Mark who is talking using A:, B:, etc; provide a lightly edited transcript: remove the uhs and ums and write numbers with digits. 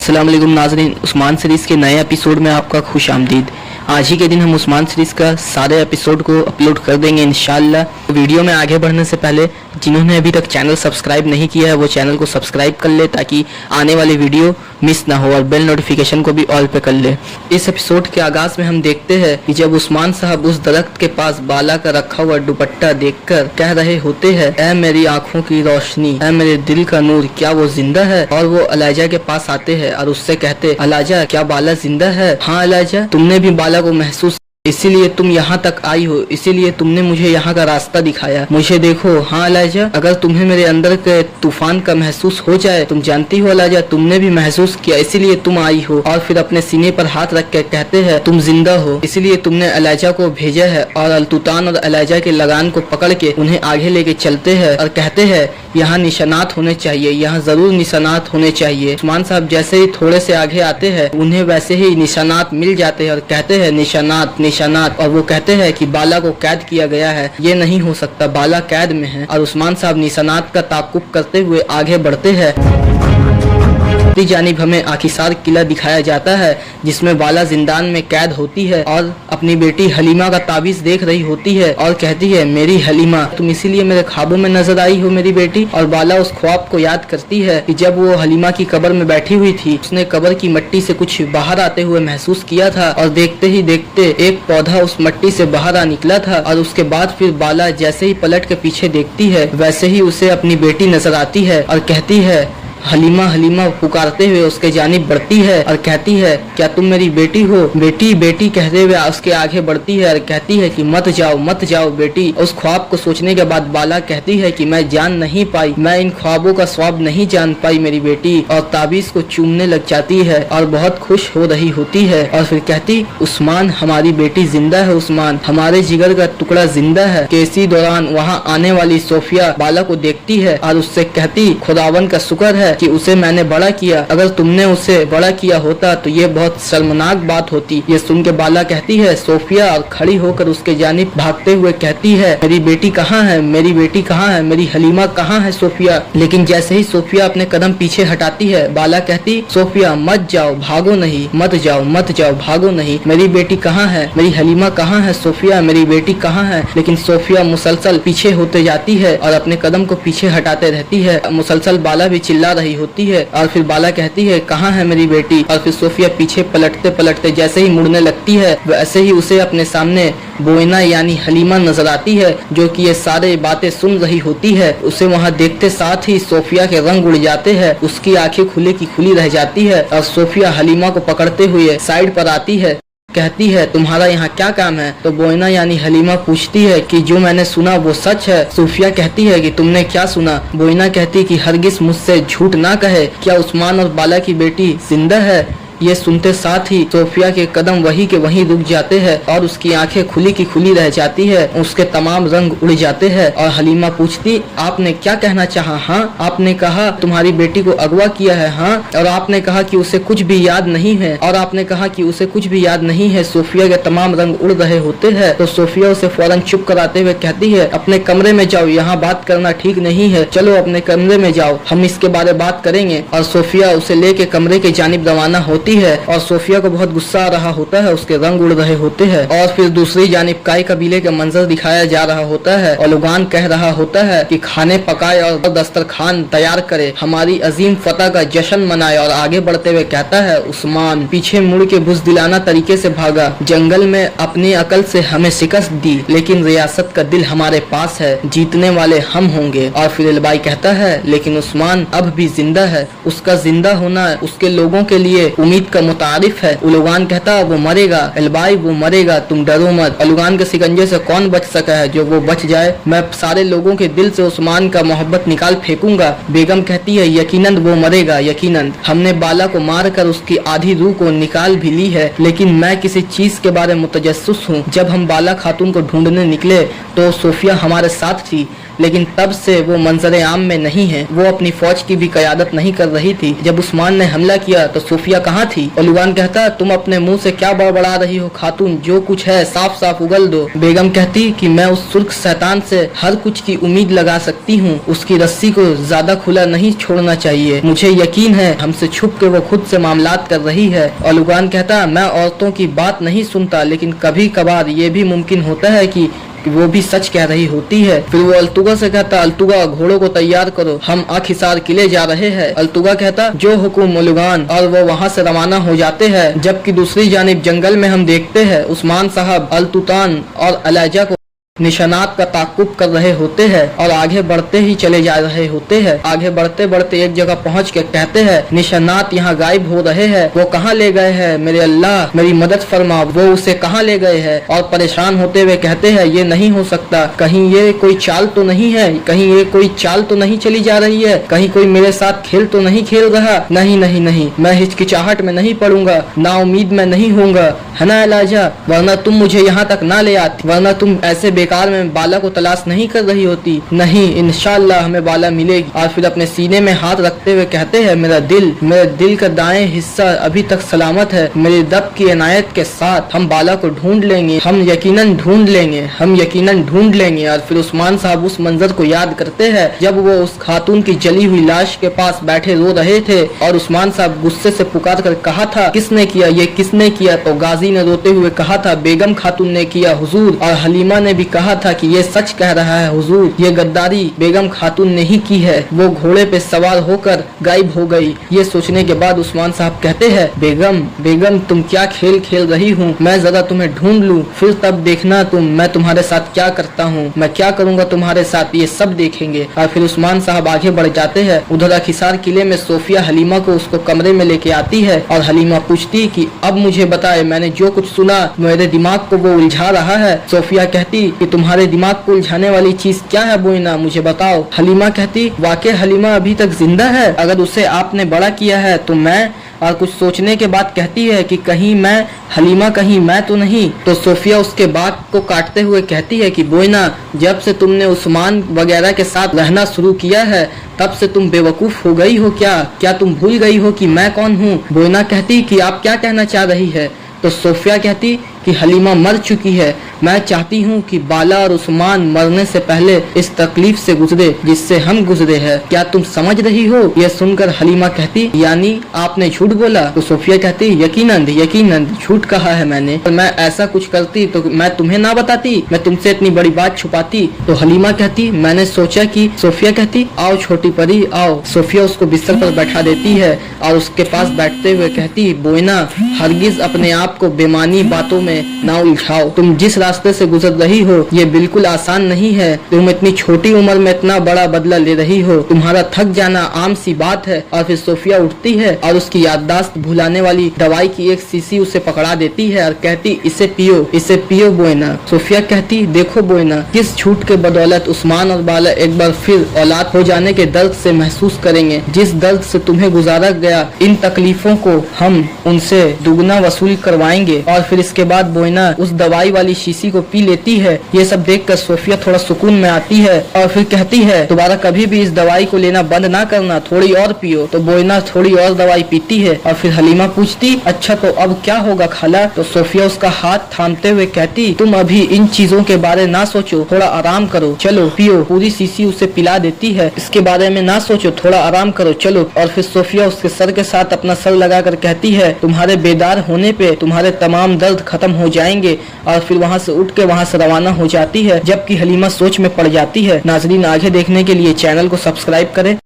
A: अस्सलाम वालेकुम नाज़रीन, उस्मान सीरीज़ के नए एपिसोड में आपका खुश आमदीद। आज ही के दिन हम उस्मान सीरीज़ का सारे एपिसोड को अपलोड कर देंगे इंशाल्लाह। वीडियो में आगे बढ़ने से पहले जिन्होंने अभी तक चैनल सब्सक्राइब नहीं किया है वो चैनल को सब्सक्राइब कर ले ताकि आने वाली वीडियो मिस ना हो और बेल नोटिफिकेशन को भी ऑल पे कर ले। इस एपिसोड के आगाज में हम देखते हैं कि जब उस्मान साहब उस दरख्त के पास बाला का रखा हुआ दुपट्टा देखकर कह रहे होते हैं, ऐ मेरी आंखों की रोशनी, ऐ मेरे दिल का नूर, क्या वो जिंदा है? और वो अलाजा के पास आते हैं और उससे कहते, अलाजा क्या बाला जिंदा है? हाँ अलाजा, तुमने भी बाला को महसूस, इसीलिए तुम यहाँ तक आई हो, इसीलिए तुमने मुझे यहाँ का रास्ता दिखाया। मुझे देखो। हाँ अलाजा, अगर तुम्हें मेरे अंदर के तूफान का महसूस हो जाए, तुम जानती हो अलाजा, तुमने भी महसूस किया, इसीलिए तुम आई हो। और फिर अपने सीने पर हाथ रख के कहते हैं, तुम जिंदा हो, इसीलिए तुमने अलाजा को भेजा है। और अल्तुतान और अलाजा के लगान को पकड़ के उन्हें आगे लेके चलते हैं और कहते हैं, यहाँ निशानात होने चाहिए, यहाँ जरूर निशानात होने चाहिए। उस्मान साहब जैसे ही थोड़े से आगे आते हैं उन्हें वैसे ही निशानात मिल जाते हैं और कहते हैं, निशानात निशानात। और वो कहते हैं कि बाला को कैद किया गया है, ये नहीं हो सकता, बाला कैद में है। और उस्मान साहब निशानात का ताकुब करते हुए आगे बढ़ते हैं। जानिब हमें आखिसार किला दिखाया जाता है जिसमें बाला जिंदान में कैद होती है और अपनी बेटी हलीमा का ताबीज देख रही होती है और कहती है, मेरी हलीमा, तुम इसीलिए मेरे ख्वाबों में नजर आई हो मेरी बेटी। और बाला उस ख्वाब को याद करती है कि जब वो हलीमा की कब्र में बैठी हुई थी, उसने कब्र की मिट्टी से कुछ बाहर आते हुए महसूस किया था और देखते ही देखते एक पौधा उस मिट्टी से बाहर आ निकला था। और उसके बाद फिर बाला जैसे ही पलट के पीछे देखती है वैसे ही उसे अपनी बेटी नजर आती है और कहती है, हलीमा हलीमा पुकारते हुए उसके जानिब बढ़ती है और कहती है, क्या तुम मेरी बेटी हो? बेटी बेटी कहते हुए उसके आगे बढ़ती है और कहती है कि मत जाओ बेटी। उस ख्वाब को सोचने के बाद बाला कहती है कि मैं जान नहीं पाई, मैं इन ख्वाबों का स्वाब नहीं जान पाई मेरी बेटी। और ताबीज को चूमने लग जाती है और बहुत खुश हो रही होती है और फिर कहती, उस्मान हमारी बेटी जिंदा है, उस्मान हमारे जिगर का टुकड़ा जिंदा है। कि इसी दौरान वहाँ आने वाली सोफिया बाला को देखती है और उससे कहती, खुदावन का शुक्र है कि उसे मैंने बड़ा किया, अगर तुमने उसे बड़ा किया होता तो ये बहुत शर्मनाक बात होती। ये सुन के बाला कहती है, सोफिया, और खड़ी होकर उसके जानिब भागते हुए कहती है, मेरी बेटी कहाँ है? मेरी बेटी कहाँ है? मेरी हलीमा कहाँ है सोफिया? लेकिन जैसे ही सोफिया अपने कदम पीछे हटाती है बाला कहती, सोफिया मत जाओ, भागो नहीं, मत जाओ, भागो नहीं, मेरी बेटी कहाँ है? मेरी हलीमा कहाँ है? सोफिया मेरी बेटी कहाँ है? लेकिन सोफिया मुसलसल पीछे होते जाती है और अपने कदम को पीछे हटाते रहती है। मुसलसल बाला भी चिल्ला रही होती है और फिर बाला कहती है, कहाँ है मेरी बेटी? और फिर सोफिया पीछे पलटते पलटते जैसे ही मुड़ने लगती है वैसे ही उसे अपने सामने बोइना यानी हलीमा नजर आती है जो कि ये सारे बातें सुन रही होती है। उसे वहाँ देखते साथ ही सोफिया के रंग उड़ जाते हैं, उसकी आंखें खुले की खुली रह जाती है और सोफिया हलीमा को पकड़ते हुए साइड पर आती है, कहती है, तुम्हारा यहाँ क्या काम है? तो बोइना यानी हलीमा पूछती है कि जो मैंने सुना वो सच है? सोफिया कहती है कि तुमने क्या सुना? बोइना कहती कि हरगिज मुझसे झूठ ना कहे, क्या उस्मान और बाला की बेटी जिंदा है? ये सुनते साथ ही सोफिया के कदम वहीं के वहीं रुक जाते हैं और उसकी आंखें खुली की खुली रह जाती है, उसके तमाम रंग उड़ जाते हैं। और हलीमा पूछती, आपने क्या कहना चाहा? हाँ, आपने कहा तुम्हारी बेटी को अगवा किया है, हाँ, और आपने कहा कि उसे कुछ भी याद नहीं है, और आपने कहा कि उसे कुछ भी याद नहीं है। सोफिया के तमाम रंग उड़ रहे होते हैं तो सोफिया उसे फौरन चुप कराते हुए कहती है, अपने कमरे में जाओ, यहाँ बात करना ठीक नहीं है, चलो अपने कमरे में जाओ, हम इसके बारे में बात करेंगे। और सोफिया उसे लेके कमरे के जानिब रवाना होती है और सोफिया को बहुत गुस्सा आ रहा होता है, उसके रंग उड़ रहे होते हैं। और फिर दूसरी जानिब काई कबीले का मंजर दिखाया जा रहा होता है और लुगान कह रहा होता है कि खाने पकाए और दस्तरखान तैयार करे, हमारी अजीम फतह का जश्न मनाए। और आगे बढ़ते हुए कहता है, उस्मान पीछे मुड़ के बुज़दिलाना तरीके से भागा, जंगल में अपनी अकल से हमें शिकस्त दी, लेकिन रियासत का दिल हमारे पास है, जीतने वाले हम होंगे। और फिर एलबाई कहता है, लेकिन उस्मान अब भी जिंदा है, उसका जिंदा होना उसके लोगों के लिए उम्मीद का मुतारिफ है। उलुगान कहता है, वो मरेगा एलबाई, वो मरेगा, तुम डरो मत। उलुगान के शिकंजे से कौन बच सका है? जो वो बच जाए मैं सारे लोगों के दिल से उस्मान का मोहब्बत निकाल फेंकूंगा। बेगम कहती है, यकीनन वो मरेगा, यकीनन, हमने बाला को मार कर उसकी आधी रूह को निकाल भी ली है, लेकिन मैं किसी चीज के बारे में मुतजस्सिस हूँ। जब हम बाला खातून को ढूंढने निकले तो सोफिया हमारे साथ थी, लेकिन तब से वो मंजर आम में नहीं है। वो अपनी फौज की भी क़यादत नहीं कर रही थी। जब उस्मान ने हमला किया तो सोफिया कहाँ थी? और लुगान कहता, तुम अपने मुंह से क्या बड़बड़ा रही हो खातून, जो कुछ है साफ साफ उगल दो। बेगम कहती कि मैं उस सुर्ख शैतान से हर कुछ की उम्मीद लगा सकती हूँ, उसकी रस्सी को ज्यादा खुला नहीं छोड़ना चाहिए। मुझे यकीन है हमसे छुप के वो खुद से मामलात कर रही है। और लुगान कहता, मैं औरतों की बात नहीं सुनता, लेकिन कभी कभार ये भी मुमकिन होता है कि वो भी सच कह रही होती है। फिर वो अल्तुगा से कहता, अल्तुगा घोड़ों को तैयार करो, हम आखिसार किले जा रहे हैं। अल्तुगा कहता, जो हुकुम लुगान, और वो वहाँ से रवाना हो जाते हैं। जबकि दूसरी जानिब जंगल में हम देखते हैं उस्मान साहब अल्तुतान और अलाजा को निशानात का ताकुब कर रहे होते हैं और आगे बढ़ते ही चले जा रहे होते हैं। आगे बढ़ते बढ़ते एक जगह पहुंच के कहते हैं, निशानात यहाँ गायब हो रहे हैं, वो कहाँ ले गए हैं? मेरे अल्लाह मेरी मदद फरमा, वो उसे कहाँ ले गए हैं? और परेशान होते हुए कहते हैं, ये नहीं हो सकता, कहीं ये कोई चाल तो नहीं है, कहीं ये कोई चाल तो नहीं चली जा रही है, कहीं कोई मेरे साथ खेल तो नहीं खेल रहा। नहीं नहीं नहीं, मैं हिचकिचाहट में नहीं पड़ूंगा, ना उम्मीद में नहीं होऊंगा, है ना अलाजा? वरना तुम मुझे यहाँ तक ना ले आती, वरना तुम ऐसे बेकार में बाला को तलाश नहीं कर रही होती। नहीं, इंशाअल्लाह हमें बाला मिलेगी। और फिर अपने सीने में हाथ रखते हुए कहते हैं, मेरे दिल का दाएं हिस्सा अभी तक सलामत है। मेरे दब की इनायत के साथ हम बाला को ढूंढ लेंगे, हम यकीनन ढूंढ लेंगे, हम यकीनन ढूंढ लेंगे। और फिर उस्मान साहब उस मंजर को याद करते हैं जब वो उस खातून की जली हुई लाश के पास बैठे रो रहे थे और उस्मान साहब गुस्से से पुकार कर कहा था, किसने किया, ये किसने किया? तो गाजी ने रोते हुए कहा था, बेगम खातून ने किया हुजूर। और हलीमा ने भी कहा था कि ये सच कह रहा है हुजूर, ये गद्दारी बेगम खातून ने ही की है। वो घोड़े पे सवार होकर गायब हो गई। ये सोचने के बाद उस्मान साहब कहते हैं, बेगम तुम क्या खेल खेल रही हूँ? मैं जरा तुम्हें ढूंढ लूँ, फिर तब देखना मैं तुम्हारे साथ क्या करता हूँ, मैं क्या करूँगा तुम्हारे साथ, ये सब देखेंगे। और फिर उस्मान साहब आगे बढ़ जाते हैं। उधर अखिसार किले में सोफिया हलीमा को उसको कमरे में लेके आती है और हलीमा पूछती कि अब मुझे बताए, मैंने जो कुछ सुना मेरे दिमाग को वो उलझा रहा है। सोफिया कहती कि तुम्हारे दिमाग को उलझाने वाली चीज क्या है बोइना, मुझे बताओ। हलीमा कहती, वाकई हलीमा अभी तक जिंदा है, अगर उसे आपने बड़ा किया है तो मैं। और कुछ सोचने के बाद कहती है कि कहीं मैं, हलीमा कहीं मैं तो नहीं। तो सोफिया उसके बात को काटते हुए कहती है कि बोइना, जब से तुमने उस्मान वगैरह के साथ रहना शुरू किया है तब से तुम बेवकूफ हो गई हो क्या तुम भूल गई हो कि मैं कौन हूँ? बोइना कहती कि आप क्या कहना चाह रही है? तो सोफिया कहती कि हलीमा मर चुकी है। मैं चाहती हूँ कि बाला और उस्मान मरने से पहले इस तकलीफ से गुजरे जिससे हम गुजरे हैं। क्या तुम समझ रही हो? यह सुनकर हलीमा कहती, यानी आपने झूठ बोला? तो सोफिया कहती, यकीनन झूठ कहा है मैंने, और मैं ऐसा कुछ करती तो मैं तुम्हें ना बताती, मैं तुमसे इतनी बड़ी बात छुपाती। तो हलीमा कहती, मैंने सोचा कि। सोफिया कहती, आओ छोटी परी आओ। सोफिया उसको बिस्तर पर बैठा देती है और उसके पास बैठते हुए कहती, बोइना हरगिज अपने आप को बेमानी बातों में ना उलझाओ। तुम जिस रास्ते से गुजर रही हो ये बिल्कुल आसान नहीं है। तुम इतनी छोटी उम्र में इतना बड़ा बदला ले रही हो, तुम्हारा थक जाना आम सी बात है। और फिर सोफिया उठती है और उसकी याददाश्त भुलाने वाली दवाई की एक शीशी उसे पकड़ा देती है और कहती, इसे पियो बोइना। सोफिया कहती, देखो बोइना, किस झूठ के बदौलत उस्मान और बाला एक बार फिर औलाद हो जाने के दर्द से महसूस करेंगे। जिस दर्द से तुम्हें गुजारा गया, इन तकलीफों को हम उनसे दुगना वसूल करवाएंगे। और फिर इसके बाद बोइना उस दवाई वाली शीशी को पी लेती है। ये सब देखकर सोफिया थोड़ा सुकून में आती है और फिर कहती है, दोबारा कभी भी इस दवाई को लेना बंद ना करना, थोड़ी और पियो। तो बोइना थोड़ी और दवाई पीती है। और फिर हलीमा पूछती, अच्छा तो अब क्या होगा खाला? तो सोफिया उसका हाथ थामते हुए कहती, तुम अभी इन चीजों के बारे ना सोचो, थोड़ा आराम करो, चलो पियो। पूरी शीशी उसे पिला देती है। इसके बारे में ना सोचो, थोड़ा आराम करो, चलो। और फिर सोफिया उसके सर के साथ अपना सर लगाकर कहती है, तुम्हारे बेदार होने पे तुम्हारे तमाम दर्द खत्म हो जाएंगे। और फिर वहाँ से उठ के वहाँ से रवाना हो जाती है, जबकि हलीमा सोच में पड़ जाती है। नाजरीन, आगे देखने के लिए चैनल को सब्सक्राइब करें।